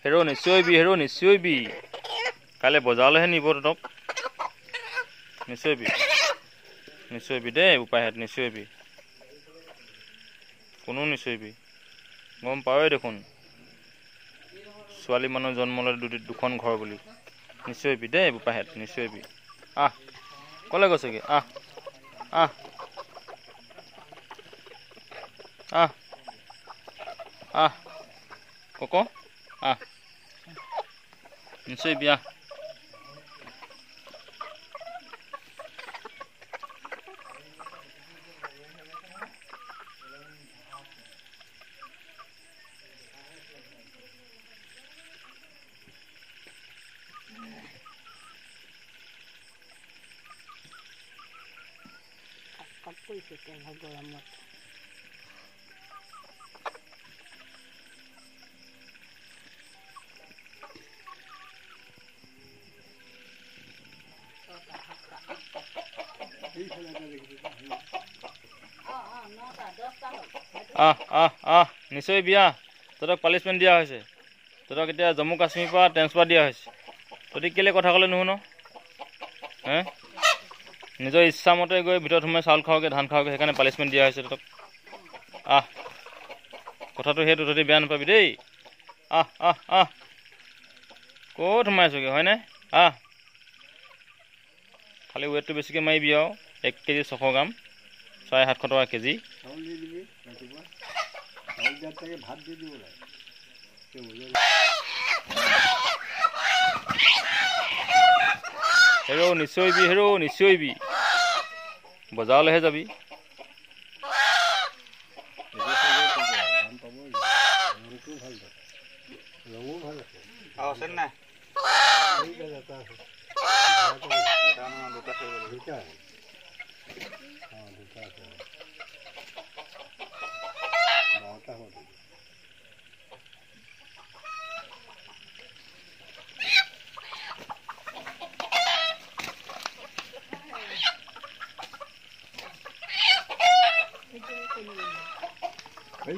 হেৰ' নিশ্চয়বি কাইলৈ বজাৰলৈহে নিব তহঁতক নিশ্চয়বি দেই উপায়হেঁত নিশ্চয়বি কোনো নিশ্চয়বি গম পাৱই দেখোন ছোৱালী মানুহ জন্ম ল'লে দুখন ঘৰ বুলি নিশ্চয়বি দেই উপায়হেঁত নিশ্চয়বি আহ ক'লৈ গৈছেগৈ আহ আহ আহ আহ কক আহ নিশ্চয়বি আহ গৰমত নিশ্চয়বি আহ তহঁতক পানিছমেণ্ট দিয়া হৈছে তহঁতক এতিয়া জম্মু কাশ্মীৰৰ পৰা ট্ৰেন্সফাৰ দিয়া হৈছে তহঁতি কেলৈ কথা ক'লে নুশুন হে নিজৰ ইচ্ছামতে গৈ ভিতৰত সোমাই চাউল খাওঁগৈ ধান খাওঁগৈ সেইকাৰণে পানিছমেণ্ট দিয়া হৈছে তহঁতক আহ কথাটো সেইটো তহঁতি বেয়া নাপাবি দেই ক'ত সোমাইছোগৈ হয়নে আহ খালি ৱেটটো বেছিকৈ মাৰিবি আৰু 1 কেজি 600 গ্ৰাম 750 টকা কেজি হেৰ' নিশ্চয়বি বজাৰলৈহে যাবি Hey,